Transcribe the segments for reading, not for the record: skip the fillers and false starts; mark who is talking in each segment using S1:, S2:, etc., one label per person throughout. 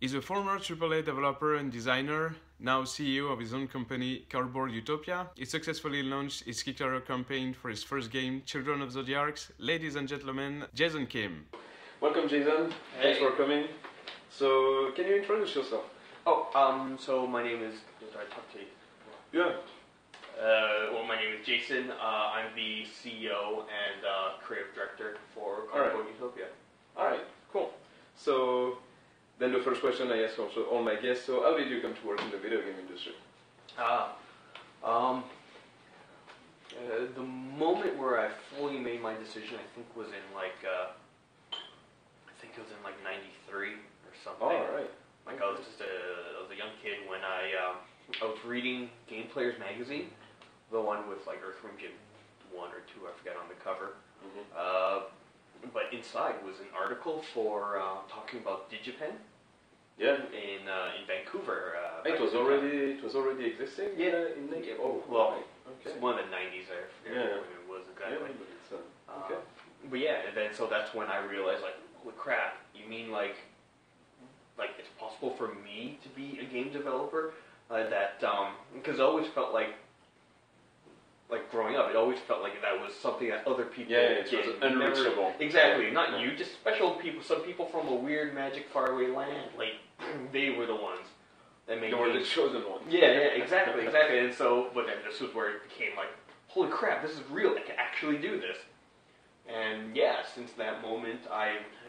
S1: He's a former AAA developer and designer, now CEO of his own company, Cardboard Utopia. He successfully launched his Kickstarter campaign for his first game, Children of Zodiarcs. Ladies and gentlemen, Jason Kim. Welcome, Jason.
S2: Hey.
S1: Thanks for coming. So, can you introduce yourself?
S2: So my name is... Did I talk to you?
S1: Yeah.
S2: Well, my name is Jason. I'm the CEO and creative director for Cardboard Utopia.
S1: Alright, cool. So, then the first question I ask also all my guests, so how did you come to work in the video game industry?
S2: The moment where I fully made my decision, I think was in like, '93 or something.
S1: Alright.
S2: Like I was a young kid when I was reading Game Players magazine, the one with like Earthworm Jim 1 or 2, I forget, on the cover. But inside was an article for talking about DigiPen.
S1: Yeah.
S2: In Vancouver.
S1: It was already existing.
S2: Yeah.
S1: In the
S2: Oh well. Okay. It's one of the '90s. I forget when it was exactly.
S1: Yeah, but it's okay.
S2: But yeah, and then so that's when I realized, like, holy crap! You mean like it's possible for me to be a game developer? Because I always felt like growing up, it always felt like that was something that other people
S1: it was unreachable.
S2: Exactly, not you, just special people. Some people from a weird, magic, faraway land, like they were the ones that made.
S1: They were the chosen ones.
S2: Yeah, exactly. And so, but then this was where it became like, holy crap, this is real. I can actually do this. And yeah, since that moment,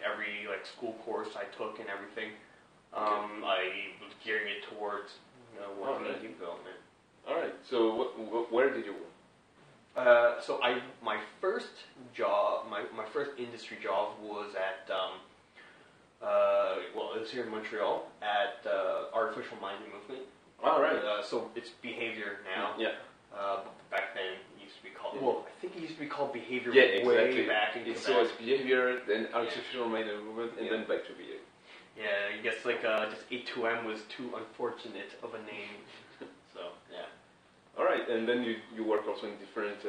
S2: every like school course I took and everything, I was gearing it towards working in game development.
S1: All right. So where did you work?
S2: So my first job, my first industry job was at it was here in Montreal at Artificial Mind Movement.
S1: All right.
S2: So it's behavior now.
S1: Yeah.
S2: Back then it used to be called. Well, I think it used to be called behavior.
S1: Yeah,
S2: way back in
S1: Quebec.
S2: So
S1: it's behavior, then artificial mind movement, and then back to behavior.
S2: Yeah, I guess like just A2M was too unfortunate of a name. So yeah.
S1: All right, and then you work also in different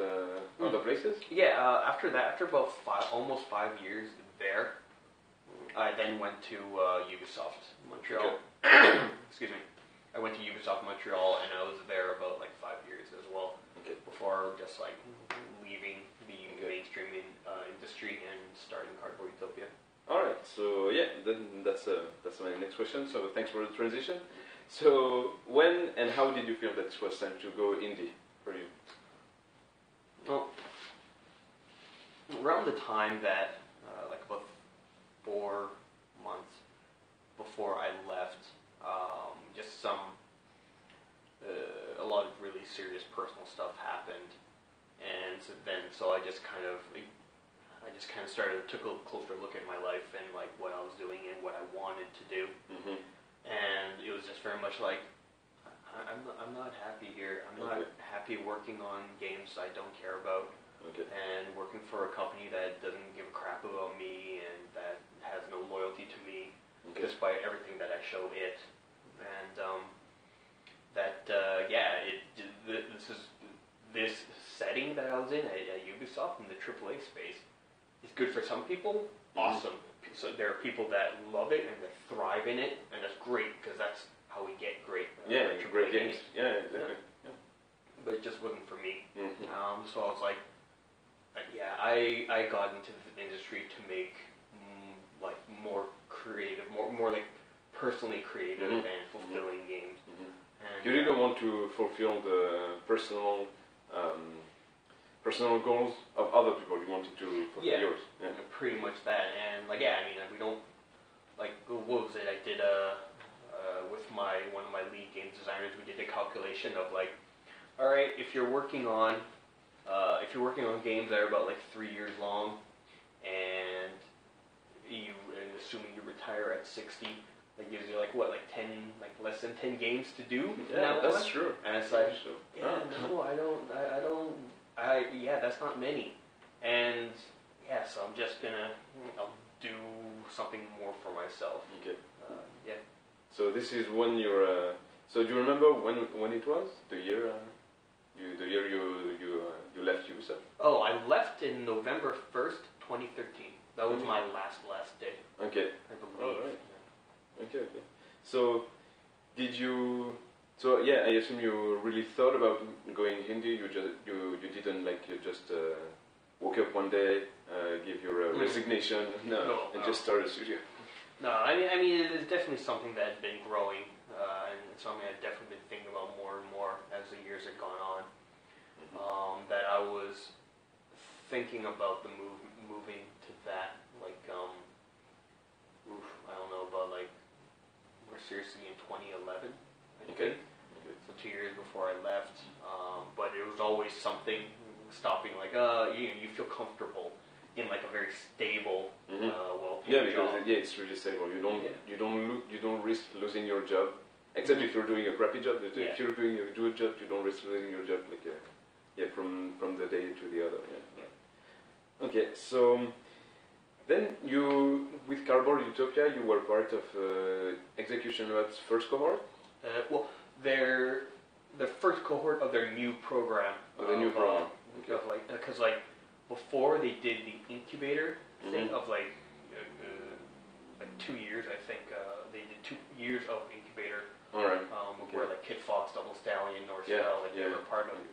S1: other places?
S2: Yeah, after that, after about almost 5 years there, I then went to Ubisoft Montreal. Okay. Excuse me. I went to Ubisoft Montreal, and I was there about like 5 years as well.
S1: Okay.
S2: Before just like leaving the mainstream industry and starting Cardboard Utopia.
S1: All right, so yeah, then that's my next question. So thanks for the transition. So when and how did you feel that it was time to go indie for you?
S2: Well, around the time that, like about 4 months before I left, just a lot of really serious personal stuff happened, and so I just kind of took a closer look at my life and like what I was doing and what I wanted to do. And it was just very much like, I'm not happy here. I'm not happy working on games I don't care about, and working for a company that doesn't give a crap about me and that has no loyalty to me, despite everything that I show it. And this setting that I was in at Ubisoft in the AAA space is good for some people. Awesome. So there are people that love it and that thrive in it, and that's great because that's how we get great.
S1: Great games. Yeah, exactly. Yeah.
S2: But it just wasn't for me. So I was like, I got into the industry to make like more creative, more like personally creative and fulfilling games. And,
S1: you didn't want to fulfill the personal goals of other people. You wanted to fulfill yours.
S2: Yeah, pretty much that. And like, we don't like, what was it? I did with one of my lead game designers. We did a calculation of like, all right, if you're working on games that are about like 3 years long, and assuming you retire at 60. That gives you like less than 10 games to do.
S1: Yeah, that's true.
S2: And it's like, no, I don't. That's not many. And so I'm just I'll do something more for myself.
S1: Okay.
S2: Yeah.
S1: So this is when you're. So do you remember when it was? The year you left Ubisoft?
S2: Oh, I left in November 1st, 2013. That was my last day.
S1: Okay.
S2: I believe.
S1: All right. Okay. So, did you? So yeah, I assume you really thought about going indie. You didn't like you just woke up one day, give your resignation, and just start a studio.
S2: No, I mean, it is definitely something that had been growing, and it's something I've definitely been thinking about more and more as the years had gone on. That I was thinking about the moving to that, like, I don't know, about like, more seriously in 2011, I think. So 2 years before I left, but it was always something stopping, like, you feel comfortable in like a very stable, well-paid job.
S1: Yeah, it's really stable. You don't risk losing your job, except if you're doing a crappy job. If you're doing a good job, you don't risk losing your job, like from the day to the other. Okay, so then with Cardboard Utopia, you were part of Execution Lab's first cohort.
S2: Well, they're the first cohort of their new program. Because like before they did the incubator thing of like 2 years, I think they did 2 years of incubator.
S1: All right.
S2: Where like Kid Fox, Double Stallion, North Spell, they were part of it.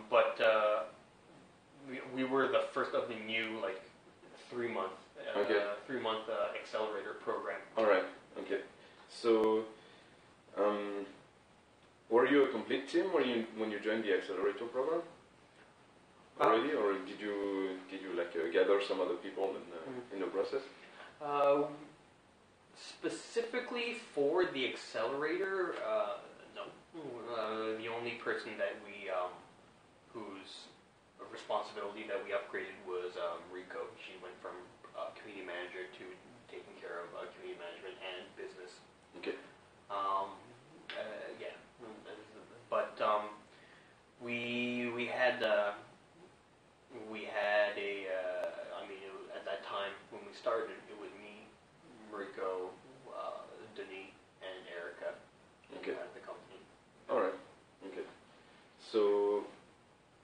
S2: But we were the first of the new like 3-month accelerator program.
S1: All right. Okay. So, were you a complete team when you joined the accelerator program already, or did you like gather some other people in the process?
S2: Specifically for the accelerator, no. The only person that we whose responsibility that we upgraded was Rico. She went from community manager to taking care of community management and business.
S1: Okay.
S2: But we had a I mean, at that time when we started, it was me, Mariko, Denis, and Erica at the company.
S1: All right. Okay. So,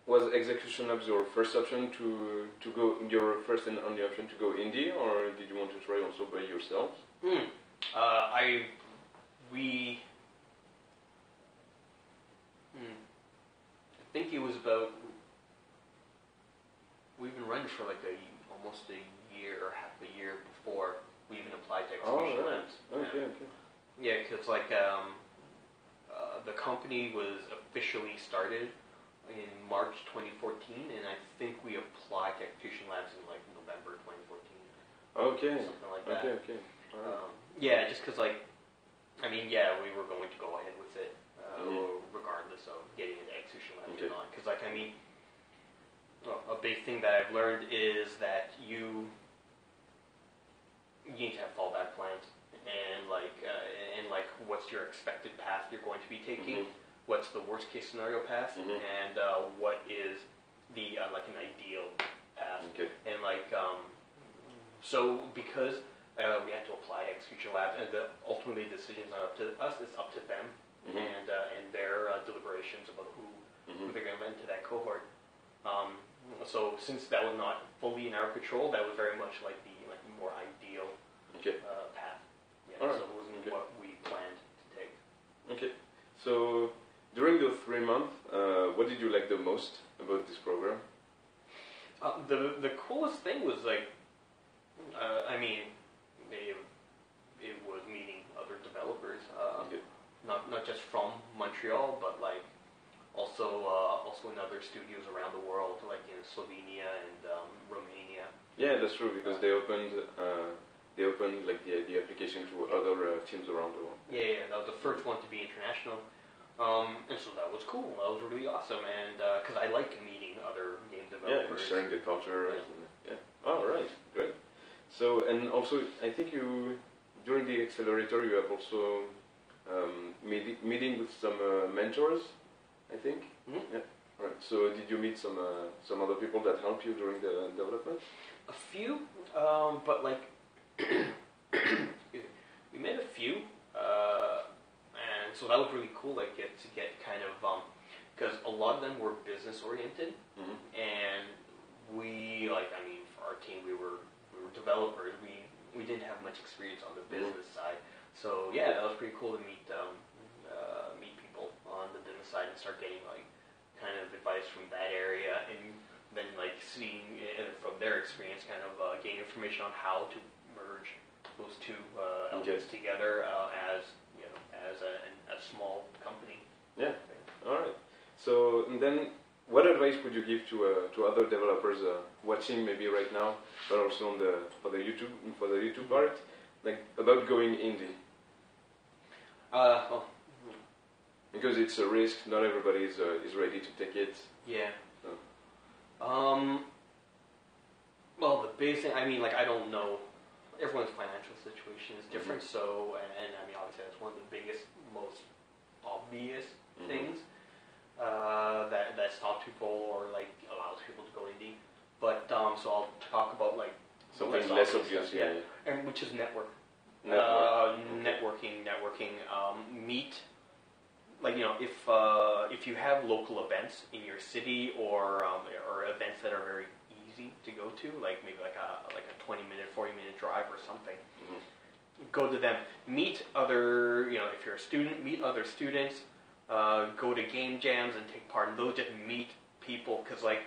S1: was Execution Labs your first option to go? Your first and only option to go indie, or did you want to try also by yourself?
S2: I think it was about. We've been running for like almost a year or half a year before we even applied to Execution Labs.
S1: Okay.
S2: Yeah, because like the company was officially started in March 2014, and I think we applied to Execution Labs in like November 2014.
S1: Okay.
S2: Something like that.
S1: Okay. Right.
S2: Yeah, just because like, I mean, we were going to go ahead with it regardless of getting into Execution Labs or not. Because like, I mean, a big thing that I've learned is that you need to have fallback plans, and like what's your expected path you're going to be taking, what's the worst case scenario path, and what is the like an ideal path. And like so because we had to apply to Execution Labs, and ultimately the decisions are up to us, it's up to them and their deliberations about who they're going to let into that cohort. So since that was not fully in our control, that was very much like the more ideal path. Yeah, so it wasn't what we planned to take.
S1: Okay. So during those 3 months, what did you like the most about this program?
S2: The coolest thing was like, I mean, it was meeting other developers, not just from Montreal, but like also in other studios around the world, like in Slovenia and Romania.
S1: Yeah, that's true, because they opened like the application to other teams around the world.
S2: Yeah, that was the first one to be international, and so that was cool. That was really awesome, and because I like meeting other game developers.
S1: Yeah, and sharing the culture. Oh, right, great. So, and also, I think during the accelerator, you have also meeting with some mentors, I think. Yeah. Right. So, did you meet some other people that helped you during the development?
S2: A few, but like we met a few, and so that was really cool. Like to get kind of because a lot of them were business oriented, and we for our team we were developers. We didn't have much experience on the business side, so yeah, that was pretty cool to meet meet people on the business side and start getting like kind of advice from that area, and then like seeing from their experience, kind of gain information on how to merge those two elements together as you know as a small company.
S1: Yeah. All right. So and then, what advice would you give to other developers watching maybe right now, but also on for the YouTube part, like about going indie?
S2: Well,
S1: because it's a risk. Not everybody is ready to take it.
S2: yeah.
S1: So.
S2: Well, the biggest thing, I mean, like, I don't know. Everyone's financial situation is different, so, and I mean, obviously, that's one of the biggest, most obvious things that stops people or, like, allows people to go indie. But, so I'll talk about, like,
S1: something less obvious, yeah.
S2: And which is networking. Meet, like, you know, if you have local events in your city or events that are very easy to go to, like maybe like a 20-minute, 40-minute drive or something, go to them. Meet other, you know, if you're a student, meet other students. Go to game jams and take part in those. Just meet people, because like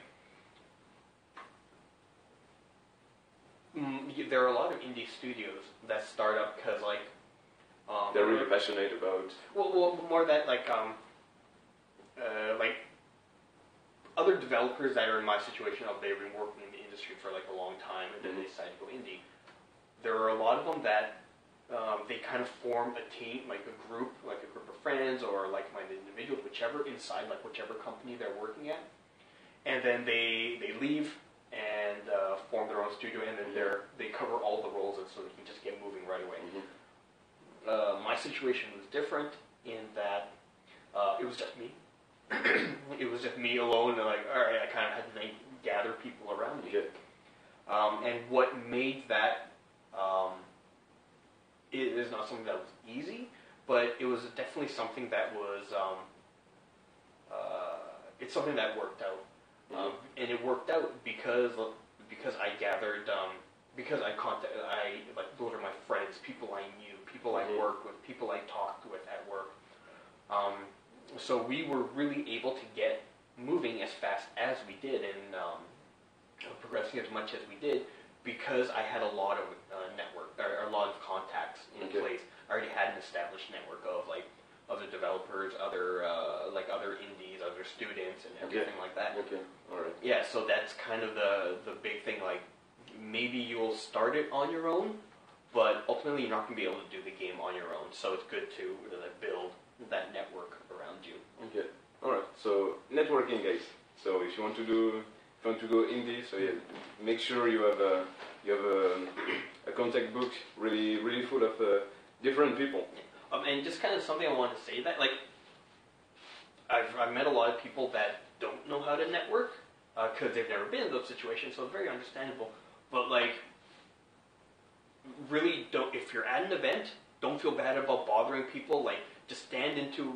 S2: there are a lot of indie studios that start up because like
S1: they're really passionate about.
S2: Well, more that like other developers that are in my situation of they've been working in the industry for like a long time and then they decide to go indie. There are a lot of them that they kind of form a team, like a group of friends or like-minded individuals, inside whichever company they're working at, and then they leave and form their own studio, and then they cover all the roles, and so they can just get moving right away. My situation was different in that it was just me. It was just me alone, and like, all right, I kind of had to gather people around me. And what made that it is not something that was easy, but it was definitely something that was it's something that worked out, and it worked out because I gathered because I like those are my friends, people I knew, people I worked with, people I talked with at work. So we were really able to get moving as fast as we did and progressing as much as we did because I had a lot of network or a lot of contacts in place. I already had an established network of like other developers, other indies, other students, and everything like that.
S1: All right.
S2: Yeah, so that's kind of the big thing. Like maybe you'll start it on your own, but ultimately you're not going to be able to do the game on your own. So it's good to build that network around you.
S1: Okay. All right. So networking, guys. So if you want to go indie, so yeah, make sure you have a contact book really full of different people.
S2: And just kind of something I want to say that like I've met a lot of people that don't know how to network because they've never been in those situations, so it's very understandable. But like, really don't. If you're at an event, don't feel bad about bothering people. Like, just stand into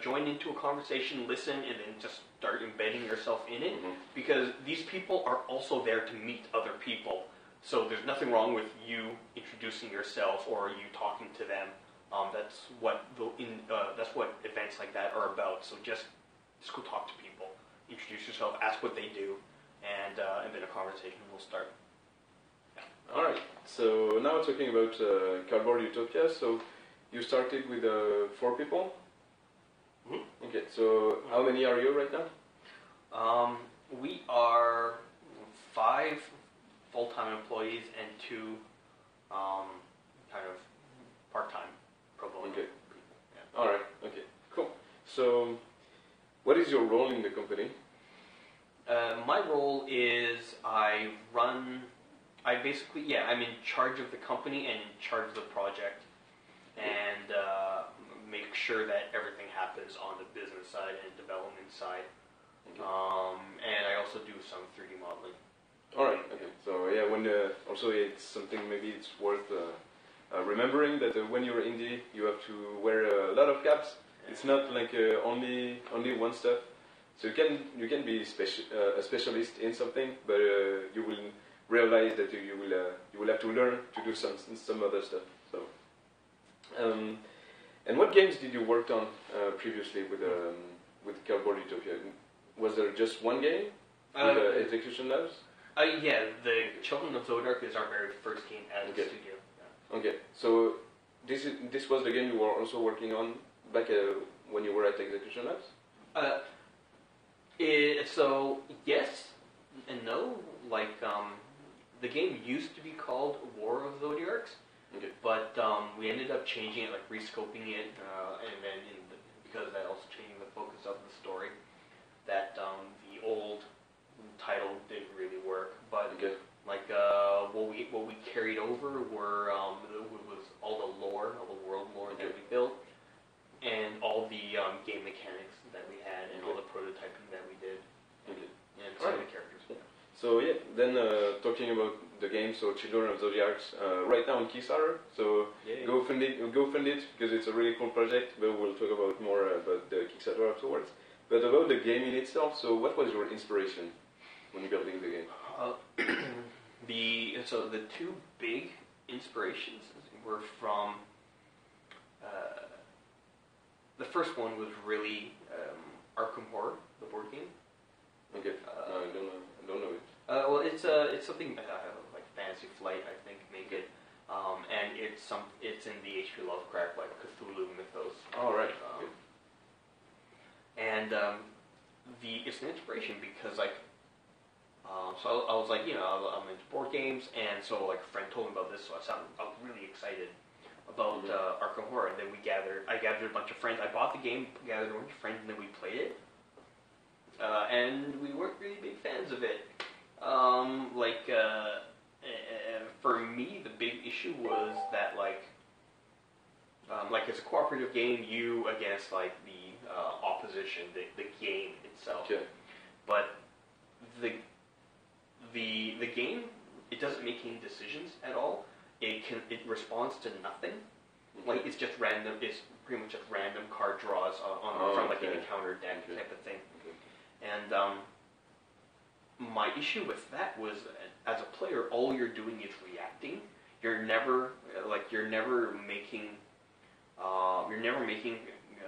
S2: join into a conversation, listen, and then just start embedding yourself in it. Because these people are also there to meet other people. So there's nothing wrong with you introducing yourself or you talking to them. That's what events like that are about. So just go talk to people, introduce yourself, ask what they do, and then a conversation will start.
S1: All right. So now talking about Cardboard Utopia. So you started with 4 people. Okay. So how many are you right now?
S2: We are 5 full-time employees and 2 kind of part-time pro bono people. Yeah.
S1: All right. Okay. Cool. So what is your role in the company?
S2: My role is I'm in charge of the company and in charge of the project, and make sure that everything happens on the business side and development side. And I also do some 3D modeling.
S1: All right. Okay. So yeah, when also it's something maybe it's worth remembering that when you're indie, you have to wear a lot of caps. It's not like only one stuff. So you can be a specialist in something, but you will realize that you will have to learn to do some other stuff. So
S3: And what games did you work on previously with Cardboard Utopia? Was there just one game with Execution Labs?
S2: Yeah, the Children of Zodiarcs is our very first game as a studio. Yeah.
S3: Okay, so this was the game you were also working on back when you were at Execution Labs?
S2: So yes and no. Like the game used to be called War of Zodiarcs, but we ended up changing it, like rescoping it, and then because that also changing the focus of the story, that the old title didn't really work. But like what we carried over was all the lore, all the world lore that we built, and all the game mechanics that we had, and all the prototyping that we did, and some of the characters.
S3: So yeah, then talking about the game, so Children of Zodiarcs, right now on Kickstarter. So go fund it because it's a really cool project. But we'll talk about more about the Kickstarter afterwards. But about the game in itself, so what was your inspiration when building the game?
S2: The two big inspirations were from. The first one was really Arkham Horror, the board game.
S3: Okay, I don't know it.
S2: Well, it's something like Fantasy Flight, I think, make it, and it's in the H.P. Lovecraft like Cthulhu mythos.
S3: Oh right.
S2: And it's an inspiration because like, so I was like, I'm into board games, and so like a friend told me about this, so I was really excited about Arkham Horror, and then I gathered a bunch of friends. I bought the game, gathered a bunch of friends, and then we played it. And we weren't really big fans of it. For me, the big issue was that like it's a cooperative game, you against like the opposition, the game itself.
S3: Okay.
S2: But the game, it doesn't make any decisions at all. It responds to nothing. Like it's just random. It's pretty much just random card draws from like an encounter deck type of thing. And my issue with that was, as a player, all you're doing is reacting. You're never making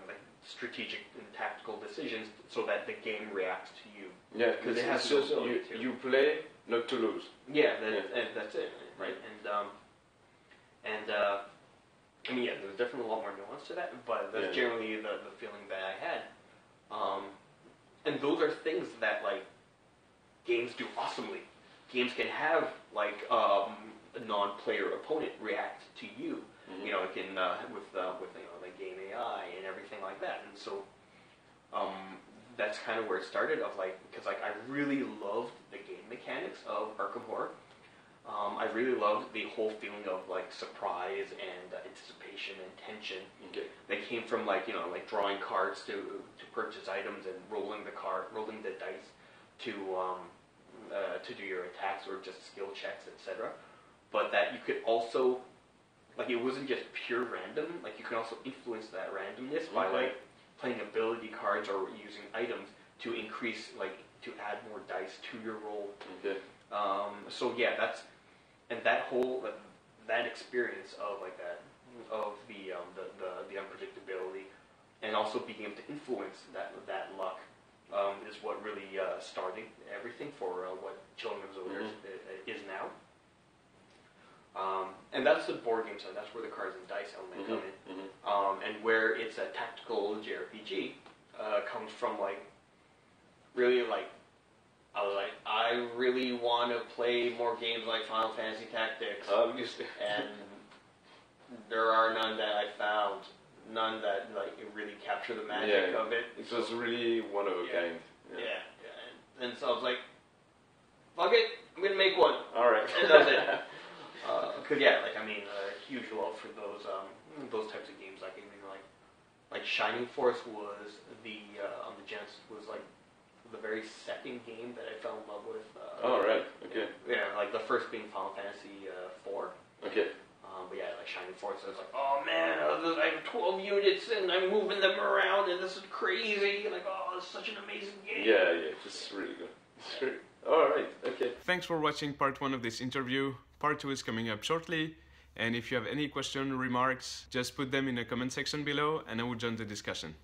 S2: like strategic and tactical decisions so that the game reacts to you.
S3: Yeah,
S2: because it has
S3: just you play not to lose.
S2: Yeah, and that's it, right? I mean, yeah, there's definitely a lot more nuance to that, but that's generally the feeling that I had. And those are things that like games do awesomely. Games can have like a non-player opponent react to you. You know, it can with like game AI and everything like that. And so that's kind of where it started. Of like, because like I really loved the game mechanics of Arkham Horror. I really loved the whole feeling of like surprise and anticipation and tension. They came from like like drawing cards to purchase items and rolling the dice to do your attacks or just skill checks, etc. But that you could also like it wasn't just pure random. Like you can also influence that randomness by like playing ability cards or using items to increase to add more dice to your roll. So yeah, that whole that experience of like that of the unpredictability and also being able to influence that luck is what really started everything for what Children of Zodiarcs is now. And that's the board game side. That's where the cards and dice element come in. And where it's a tactical JRPG comes from like really like I was like, I really want to play more games like Final Fantasy Tactics. And there are none that I found. None that like really capture the magic of it.
S3: It was really one of a kind.
S2: And so I was like, fuck it, I'm gonna make one.
S3: All right.
S2: And that's it. Because like I mean, huge love for those types of games. Like I mean, like Shining Force was on the Genesis was like the very second game that I fell in love with.
S3: Right. Okay.
S2: Yeah, like the first being Final Fantasy 4.
S3: Okay.
S2: But yeah, like Shining Force, I was like, oh man, I have 12 units and I'm moving them around and this is crazy. Like, oh, it's such an amazing game.
S3: Yeah, just really good. All right. Okay.
S1: Thanks for watching part 1 of this interview. Part 2 is coming up shortly. And if you have any question, remarks, just put them in the comment section below and I will join the discussion.